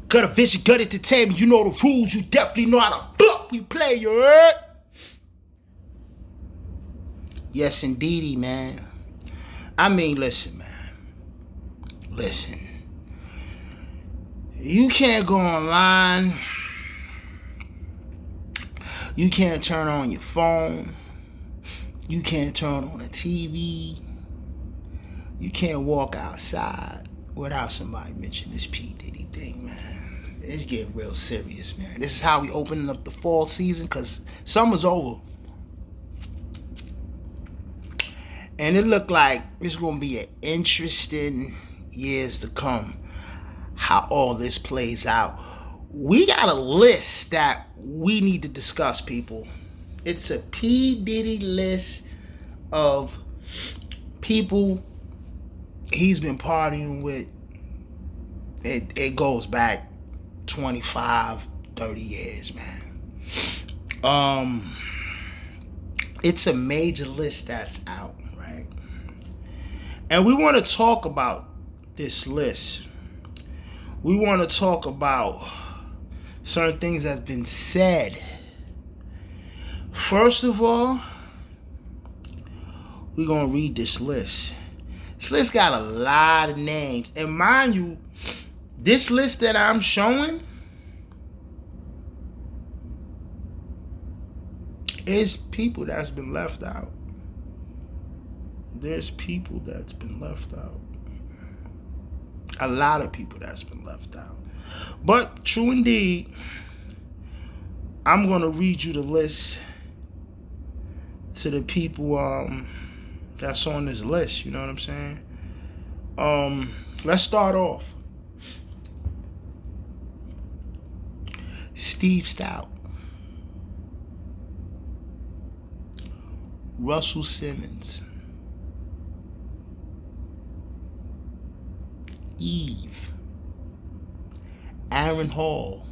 Got a vision, got entertainment. You know the rules. You definitely know how to fuck we play, you heard? Yes, indeedy, man. I mean, listen, man. Listen. You can't go online. You can't turn on your phone. You can't turn on the TV. You can't walk outside without somebody mentioning this P. Diddy thing, man. It's getting real serious, man. This is how we opening up the fall season, because summer's over. And it looked like it's going to be an interesting years to come, how all this plays out. We got a list that we need to discuss, people. It's a P. Diddy list of people he's been partying with. It goes back 25, 30 years, man. It's a major list that's out, right? And we want to talk about this list. We want to talk about certain things that's been said. First of all, we're going to read this list. This list got a lot of names. And mind you, this list that I'm showing is people that's been left out. There's people that's been left out. A lot of people that's been left out. But true indeed, I'm going to read you the list to the people that's on this list. You know what I'm saying? Let's start off. Steve Stout, Russell Simmons, Eve, Aaron Hall,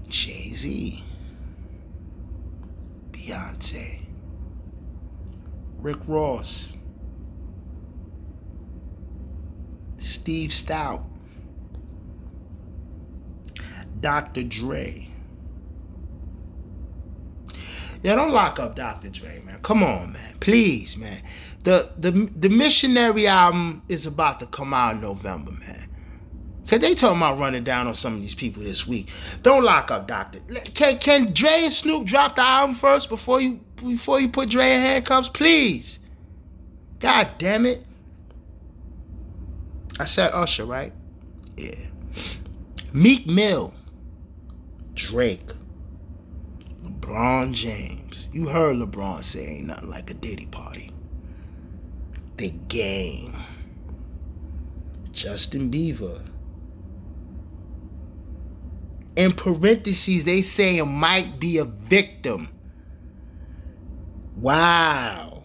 Jay-Z, Beyonce, Rick Ross, Steve Stout, Dr. Dre. Yeah, don't lock up Dr. Dre, man. Come on, man. Please, man. The Missionary album is about to come out in November, man. Cause they talking about running down on some of these people this week. Don't lock up Dr. Can Dre and Snoop drop the album first before you put Dre in handcuffs, please? God damn it. I said Usher, right? Yeah. Meek Mill, Drake, LeBron James. You heard LeBron say ain't nothing like a Diddy party. The Game, Justin Bieber. In parentheses, they say it might be a victim. Wow.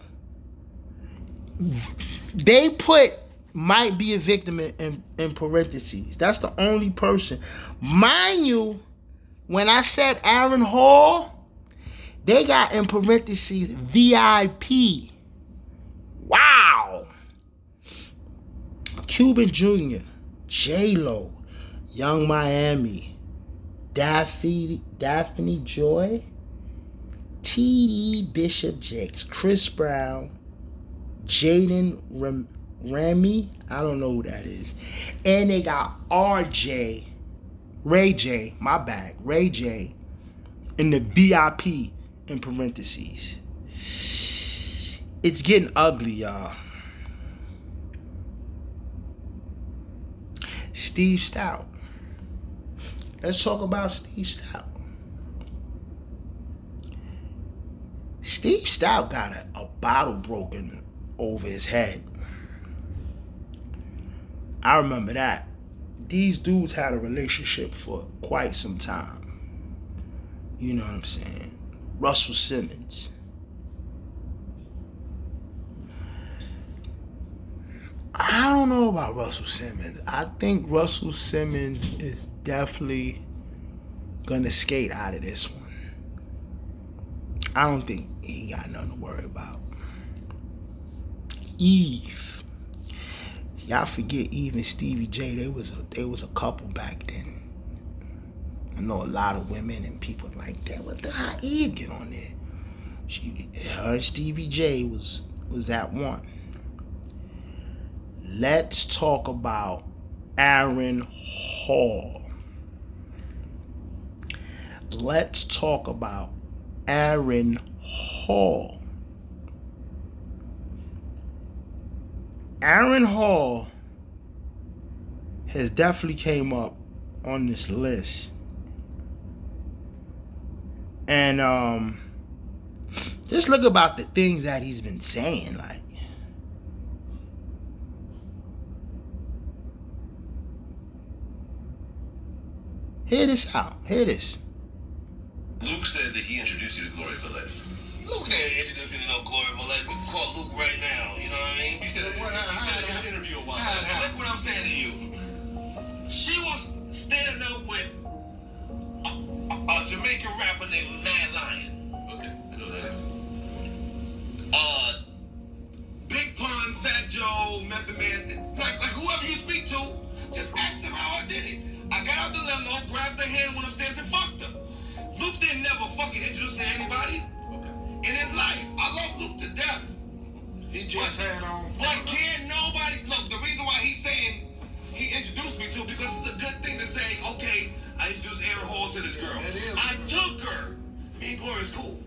They put might be a victim in parentheses. That's the only person. Mind you, when I said Aaron Hall, they got in parentheses VIP. Wow. Cuban Jr., J-Lo, Young Miami, Daphne Joy, T.D. Bishop Jakes, Chris Brown, Jaden Remy, I don't know who that is. And they got Ray J in the VIP in parentheses. It's getting ugly, y'all. Steve Stout. Let's talk about Steve Stout. Steve Stout got a bottle broken over his head. I remember that. These dudes had a relationship for quite some time. You know what I'm saying? Russell Simmons. I don't know about Russell Simmons. I think Russell Simmons is definitely gonna skate out of this one. I don't think he got nothing to worry about. Eve. Y'all forget even Stevie J. They was a couple back then. I know a lot of women and people like that. What the hell Eve get on there? Her and Stevie J was at one. Let's talk about Aaron Hall. Let's talk about Aaron Hall. Aaron Hall has definitely came up on this list. And just look about the things that he's been saying, like. Hear this out. Hear this. Luke said that he introduced you to Gloria Velez. Luke didn't introduce me to no Gloria Velez. We can call Luke right now. You know what I mean? He said it in an interview a while ago. Look what I'm saying to you. She was standing up with a Jamaican rapper named Mad Lion. Okay, I know that is. Big Pun, Fat Joe, Method Man, like whoever you speak to, just ask them how I did it. I got out the limo, grabbed her hand, went upstairs and fucked her. Luke didn't never fucking introduce me to anybody in his life. I love Luke to death. He just had on. But can't nobody look? The reason why he's saying he introduced me to, because it's a good thing to say. Okay, I introduced Aaron Hall to this girl. I took her. Me and Gloria's cool.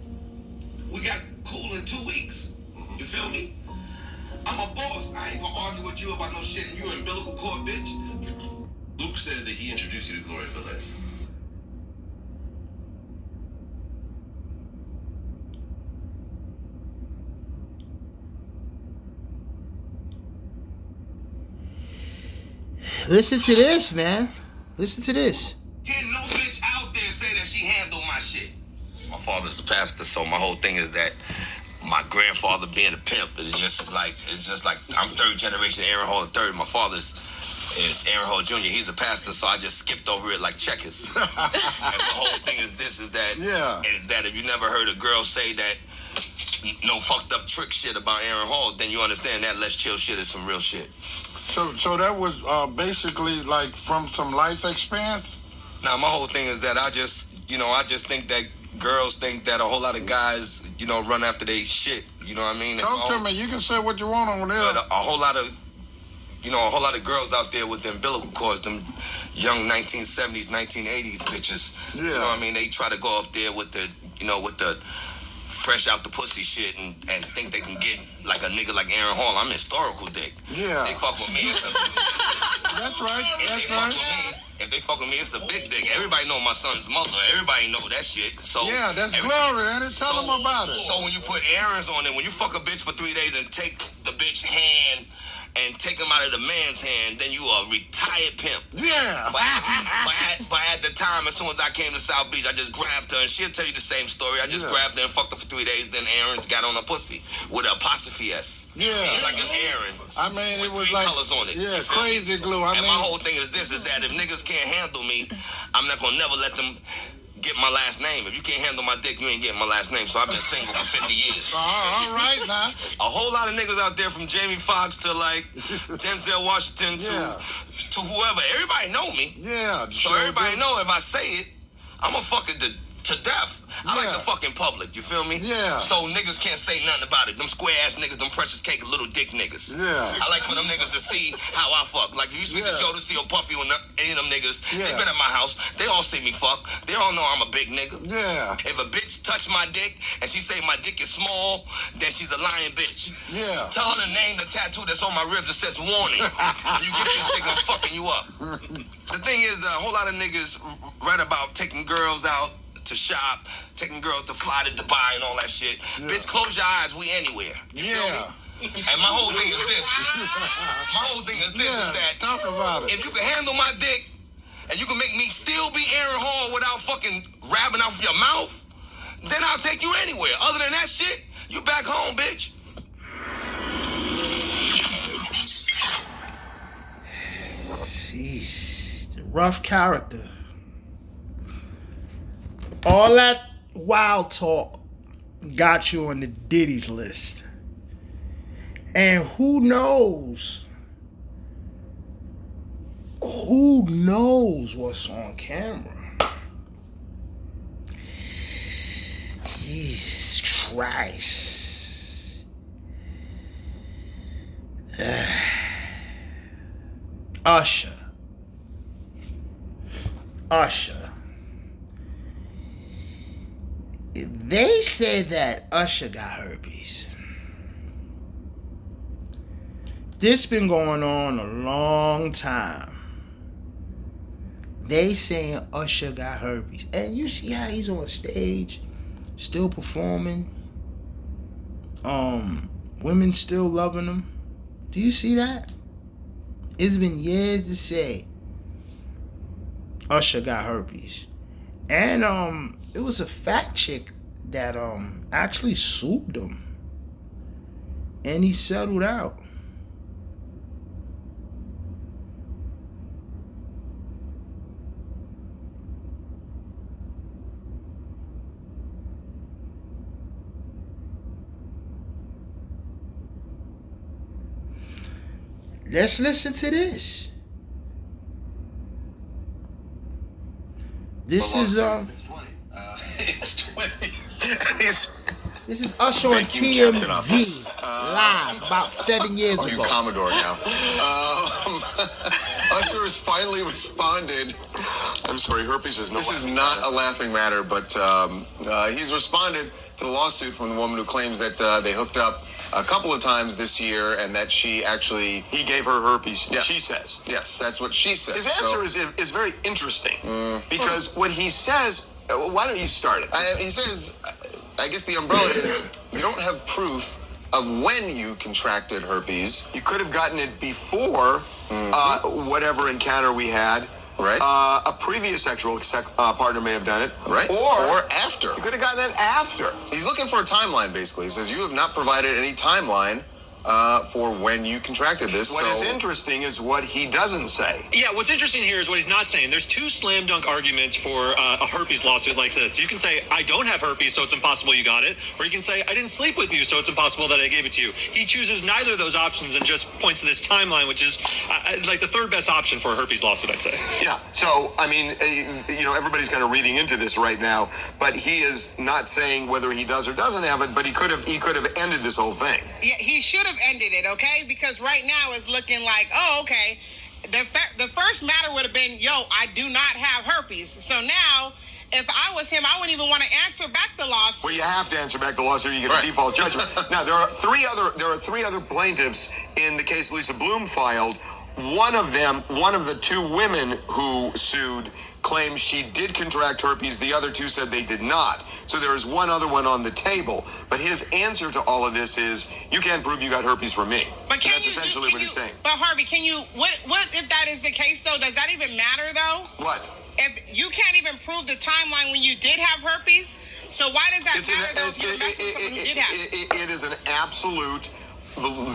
We got cool in 2 weeks. You feel me? I'm a boss. I ain't gonna argue with you about no shit. And you in umbilical cord, bitch. Luke said that he introduced you to Gloria Velez. Listen to this, man. Listen to this. Can't no bitch out there say that she handled my shit. My father's a pastor, so my whole thing is that my grandfather being a pimp is just like I'm third generation Aaron Hall III. My father's is Aaron Hall Jr. He's a pastor, so I just skipped over it like checkers. And the whole thing is this: is that if you never heard a girl say that no fucked up trick shit about Aaron Hall, then you understand that Let's Chill shit is some real shit. So that was basically like from some life experience? Now, my whole thing is that I just think that girls think that a whole lot of guys, run after they shit. You know what I mean? Talk to me. You can say what you want on there. But a whole lot of girls out there with the umbilical cords, them young 1970s, 1980s bitches. Yeah. You know what I mean? They try to go up there with the fresh out the pussy shit and think they can get like a nigga like Aaron Hall. I'm historical dick. Yeah. They fuck with me. That's right. That's right. If they fuck with me, it's a big dick. Everybody know my son's mother. Everybody know that shit. So yeah, that's Glory, and tell them about it. So when you put Aaron's on it, when you fuck a bitch for 3 days and take the bitch hand and take him out of the man's hand, then you a retired pimp. Yeah. But at the time, as soon as I came to South Beach, I just grabbed her, and she'll tell you the same story. I just grabbed her and fucked her for 3 days, then Aaron's got on a pussy with an apostrophe S. Yeah. Like it's Aaron. I mean, it was 3 like colors on it. Yeah, crazy glue. And my whole thing is this: is that if niggas can't handle me, I'm not gonna never let them get my last name. If you can't handle my dick, you ain't getting my last name. So I've been single for 50 years. All right, now. A whole lot of niggas out there, from Jamie Foxx to like Denzel Washington to whoever. Everybody know me. Yeah. So everybody know if I say it, I'm gonna fuck it to death. I like the fucking public. You feel me? Yeah. So niggas can't say nothing about it. Them square ass niggas, them precious cake little dick niggas. Yeah. I like for them niggas to see how I fuck. Like if you speak to Joe to see or Puffy or any of them niggas, they been at my house. They all see me fuck. They all know I'm a big nigga. Yeah. If a bitch touch my dick and she say my dick is small, then she's a lying bitch. Yeah. Tell her to name the tattoo that's on my ribs that says warning. You get this dick, I'm fucking you up. The thing is, a whole lot of niggas write about taking girls out to shop, taking girls to fly to Dubai and all that shit. Yeah. Bitch, close your eyes, we anywhere. You feel me? And my whole thing is this. Is that talk about it. If you can handle my dick and you can make me still be Aaron Hall without fucking rapping out of your mouth, then I'll take you anywhere. Other than that shit, you back home, bitch. Jeez, the rough character. All that wild talk got you on the Diddy's list. And who knows who knows what's on camera? Jesus Christ. Usher. They said that Usher got herpes. This been going on a long time. They saying Usher got herpes. And you see how he's on stage, still performing. Women still loving him. Do you see that? It's been years to say Usher got herpes. And it was a fat chick that actually sued him. And he settled out. Let's listen to this. This is It's 20. This is Usher on TMZ live about 7 years ago. You Commodore now. Usher has finally responded. I'm sorry, herpes is no. This is not a laughing matter, but he's responded to the lawsuit from the woman who claims that they hooked up a couple of times this year, and that he gave her herpes. Yes. She says. Yes, that's what she says. His answer is very interesting because what he says. Why don't you start it? He says, I guess the umbrella is you don't have proof of when you contracted herpes. You could have gotten it before whatever encounter we had. Right. A previous sexual partner may have done it. Right. Or after. You could have gotten it after. He's looking for a timeline, basically. He says, you have not provided any timeline for when you contracted this. What is interesting is what he doesn't say. Yeah, what's interesting here is what he's not saying. There's two slam dunk arguments for a herpes lawsuit like this. You can say, I don't have herpes, so it's impossible you got it. Or you can say, I didn't sleep with you, so it's impossible that I gave it to you. He chooses neither of those options and just points to this timeline, which is like the third best option for a herpes lawsuit, I'd say. Yeah, so, I mean, everybody's kind of reading into this right now, but he is not saying whether he does or doesn't have it, but he could have ended this whole thing. Yeah, he should have ended it, okay? Because right now it's looking like, oh, okay. The first matter would have been, yo, I do not have herpes. So now, if I was him, I wouldn't even want to answer back the lawsuit. Well, you have to answer back the lawsuit. You get a default judgment. Now, there are three other plaintiffs in the case Lisa Bloom filed. One of the two women who sued, claims she did contract herpes. The other two said they did not. So there is one other one on the table. But his answer to all of this is, you can't prove you got herpes from me. But that's essentially what he's saying. But Harvey, what if that is the case though? Does that even matter though? What? If you can't even prove the timeline when you did have herpes, so why does that matter though if you're messing with someone who did have it? It is an absolute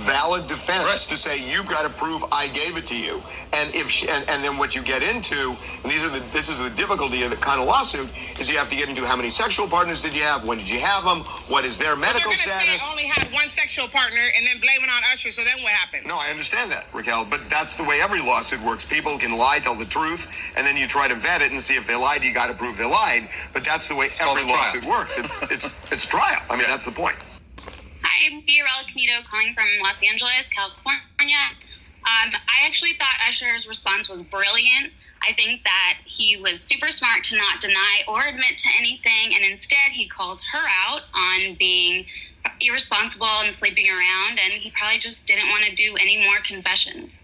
valid defense to say you've got to prove I gave it to you, and and then what you get into, and this is the difficulty of the kind of lawsuit, is you have to get into how many sexual partners did you have, when did you have them, what is their medical status. They're going to say I only had one sexual partner and then blame it on Usher. So then what happened? No, I understand that, Raquel, but that's the way every lawsuit works. People can lie, tell the truth, and then you try to vet it and see if they lied. You got to prove they lied, but that's the way every lawsuit works. It's trial. I mean, that's the point. Hi, I'm Fiorella Canedo calling from Los Angeles, California. I actually thought Usher's response was brilliant. I think that he was super smart to not deny or admit to anything, and instead he calls her out on being irresponsible and sleeping around, and he probably just didn't want to do any more confessions.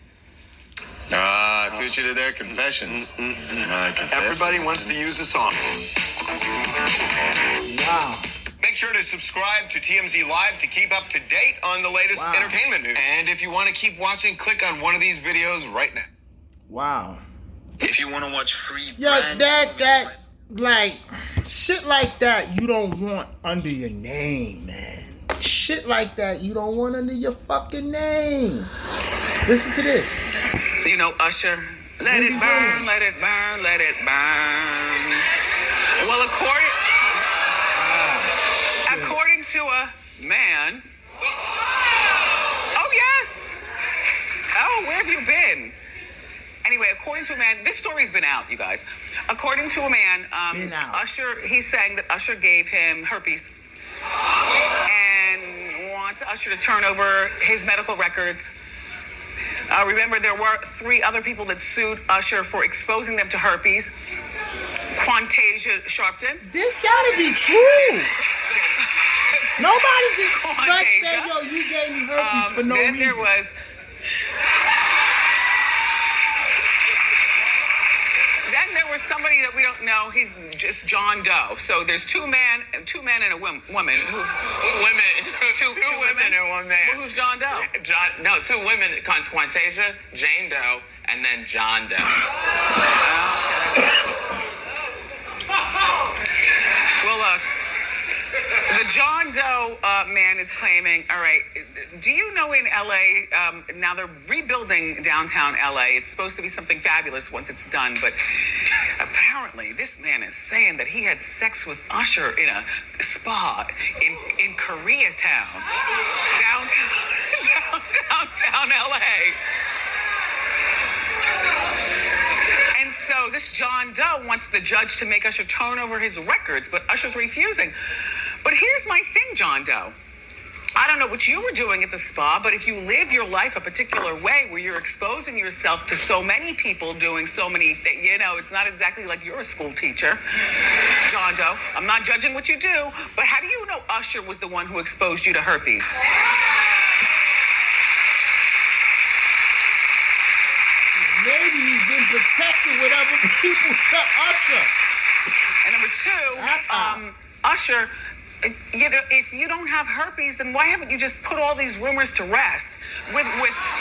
I see what you did there, confessions. Everybody wants to use a song. Wow. Make sure to subscribe to TMZ Live to keep up to date on the latest entertainment news. And if you want to keep watching, click on one of these videos right now. Wow. If you want to watch free that like shit like that you don't want under your name, man. Shit like that you don't want under your fucking name. Listen to this. You know, Usher, let it burn, let it burn, let it burn. Well, according to a man. Oh, yes. Oh, where have you been? And Anyway, according to a man, this story's been out, you guys. According to a man, Usher, he's saying that Usher gave him herpes and wants Usher to turn over his medical records. Remember, there were 3 other people that sued Usher for exposing them to herpes. Quantasia Sharpton. This gotta be true. Nobody just like say, yo, you gave me herpes for no reason. Then there was... Then there was somebody that we don't know. He's just John Doe. So there's 2 men and a woman. Who's two women and 1 man. Well, who's John Doe? 2 women. Quantasia, Jane Doe, and then John Doe. Well, look. The John Doe man is claiming, all right, do you know in LA, now they're rebuilding downtown LA. It's supposed to be something fabulous once it's done, but apparently this man is saying that he had sex with Usher in a spa in Koreatown, downtown LA. And so this John Doe wants the judge to make Usher turn over his records, but Usher's refusing. But here's my thing, John Doe. I don't know what you were doing at the spa, but if you live your life a particular way where you're exposing yourself to so many people doing so many things, it's not exactly like you're a school teacher, John Doe. I'm not judging what you do, but how do you know Usher was the one who exposed you to herpes? Maybe he's been protected with other people to Usher. And number 2, Usher, if you don't have herpes, then why haven't you just put all these rumors to rest? With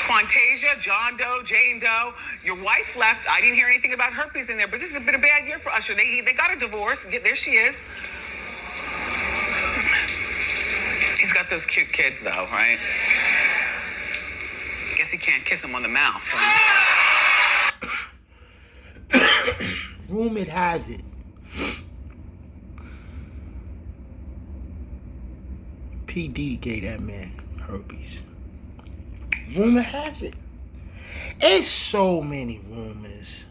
Quantasia, John Doe, Jane Doe, your wife left. I didn't hear anything about herpes in there, but this has been a bad year for Usher. They got a divorce. There she is. He's got those cute kids, though, right? Guess he can't kiss them on the mouth, right? Rumor has it, P. Diddy gave that man herpes. Rumor has it. It's so many rumors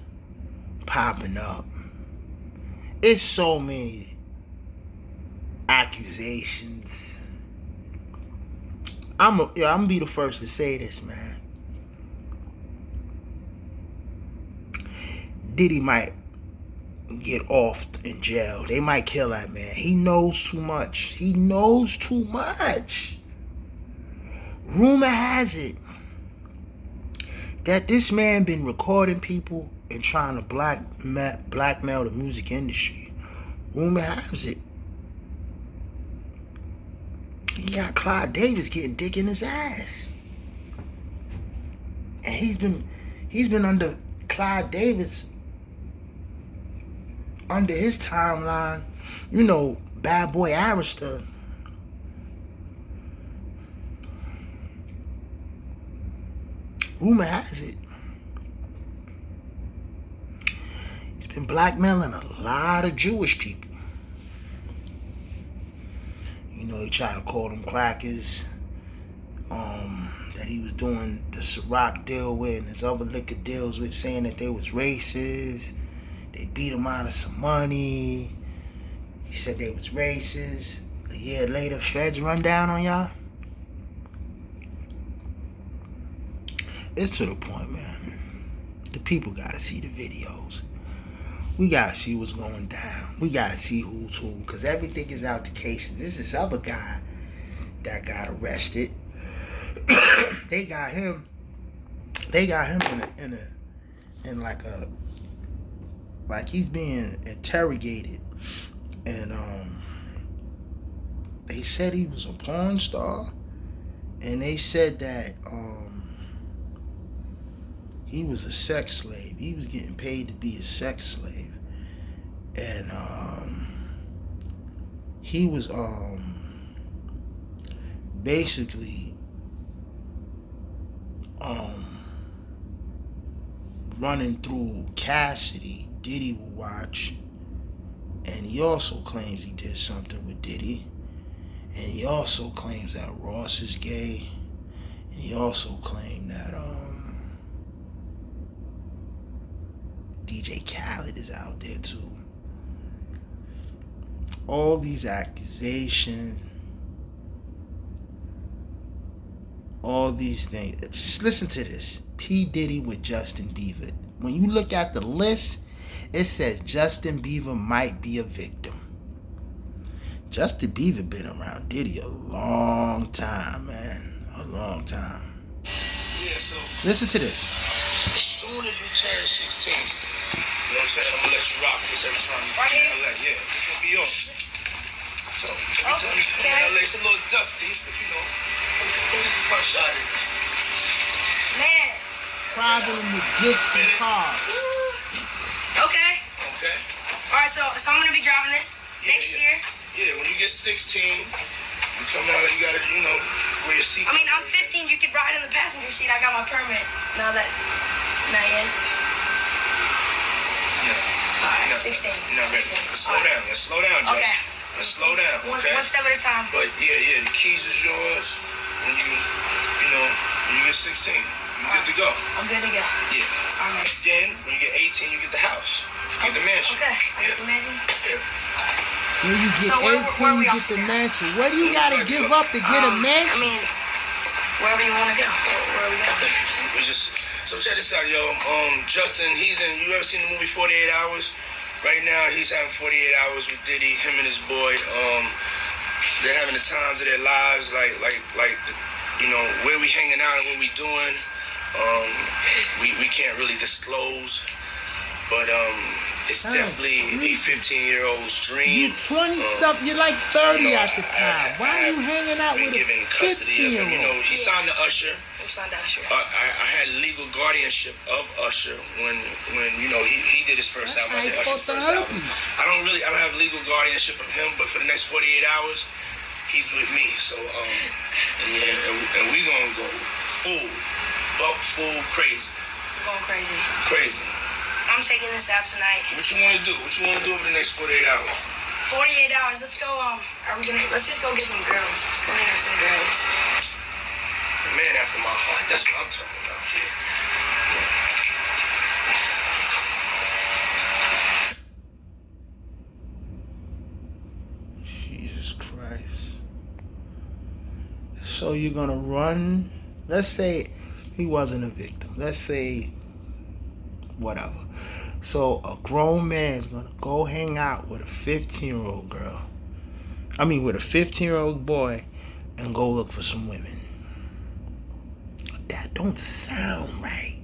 popping up. It's so many accusations. I'm gonna be the first to say this, man. Diddy might get off in jail. They might kill that man. He knows too much. Rumor has it that this man been recording people and trying to blackmail the music industry. Rumor has it he got Clyde Davis getting dick in his ass, and he's been under Clyde Davis. Under his timeline, Bad Boy Arista. Rumor has it he's been blackmailing a lot of Jewish people. He tried to call them crackers. That he was doing the Ciroc deal with and his other liquor deals with, saying that they was racist. They beat him out of some money. He said they was racist. A year later, feds run down on y'all. It's to the point, man. The people gotta see the videos. We gotta see what's going down. We gotta see who's who, because everything is altercations. This is other guy that got arrested. They got him in like he's being interrogated, and they said he was a porn star, and they said that he was a sex slave. He was getting paid to be a sex slave, and he was basically running through Cassidy. Diddy will watch, and he also claims he did something with Diddy, and he also claims that Ross is gay, and he also claimed that DJ Khaled is out there too. All these accusations, all these things. Just listen to this. P. Diddy with Justin Bieber. When you look at the list, it says Justin Bieber might be a victim. Justin Bieber been around Diddy a long time, man. A long time. Yeah, so Listen to this. as soon as you turn 16, you know what I'm saying? I'm gonna let you rock this every time you come in LA. Yeah, this gonna be yours. So every time you come in LA, it's a little dusty, but you know, fresh out of it. Man. Problem with gifts and cars. Okay. Okay? Alright, so I'm gonna be driving this next year. Yeah, when you get 16, you come out, you gotta, you know, wear your seat. I mean, I'm 15. You could ride in the passenger seat. I got my permit. Not yet. Alright, 16. You're not ready. 16. Let's slow down. Let's slow down, Justin. Okay. Let's slow down, okay? One step at a time. But yeah, the keys is yours when when you get 16. You good to go. I'm good to go. Yeah. Alright. Then when you get 18, you get the house. You get the mansion. Okay. I get the mansion. Yeah. When you get So where 18, we you off get the to? mansion. What do you gotta give up to get a I mansion? mean, wherever you want to go. Where are we going? We just so check this out, yo. Justin, you ever seen the movie 48 Hours? Right now, he's having 48 hours with Diddy, him and his boy. They're having the times of their lives, like where we hanging out and what we doing. We can't really disclose, but it's definitely a 15-year-old's dream. You 20-something, you're like 30 at the time. Why are you hanging out with a given custody of him. 15-year-old? He signed to Usher. I'm signed to Usher. I had legal guardianship of Usher when he did his first album. I did Usher's first album. I don't have legal guardianship of him, but for the next 48 hours, he's with me. So and we gonna go full crazy. I'm going crazy. Crazy. I'm taking this out tonight. What you wanna do? What you wanna do over the next 48 hours? 48 hours. Let's go. Let's just go get some girls. Let's go get some girls. A man after my heart. That's what I'm talking about. Yeah. Jesus Christ. So you're gonna run, let's say he wasn't a victim. Let's say whatever. So a grown man's gonna go hang out with a 15-year-old girl. I mean with a 15-year-old boy and go look for some women. That don't sound right.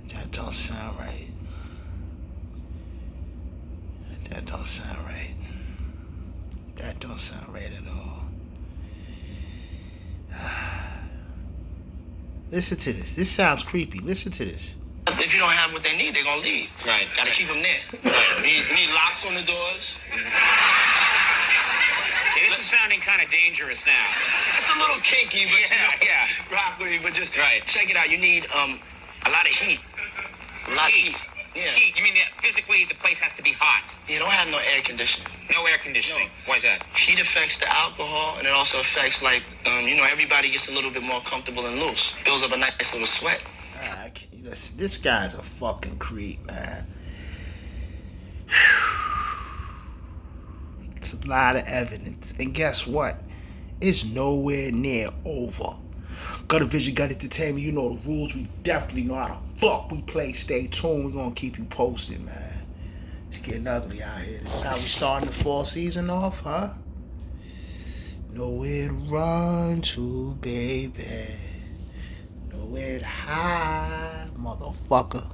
That don't sound right. That don't sound right. That don't sound right at all. Listen to this. This sounds creepy. Listen to this. If you don't have what they need, they're gonna leave. Right. Gotta keep them there. Right. We need locks on the doors. Okay, this is sounding kind of dangerous now. It's a little kinky, but Yeah. rock with me. But just Right. check it out. You need a lot of heat. A lot of heat. Yeah. Heat. You mean that physically the place has to be hot? You don't have no air conditioning. No air conditioning. No. Why is that? Heat affects the alcohol, and it also affects everybody gets a little bit more comfortable and loose. Builds up a nice little sweat. Listen, this guy's a fucking creep, man. It's a lot of evidence. And guess what? It's nowhere near over. Gutter Vision, Gun Entertainment, you know the rules. We definitely know how to fuck we play. Stay tuned. We're going to keep you posted, man. It's getting ugly out here. This is how we starting the fall season off, huh? Nowhere to run to, baby. Nowhere to hide, motherfucker.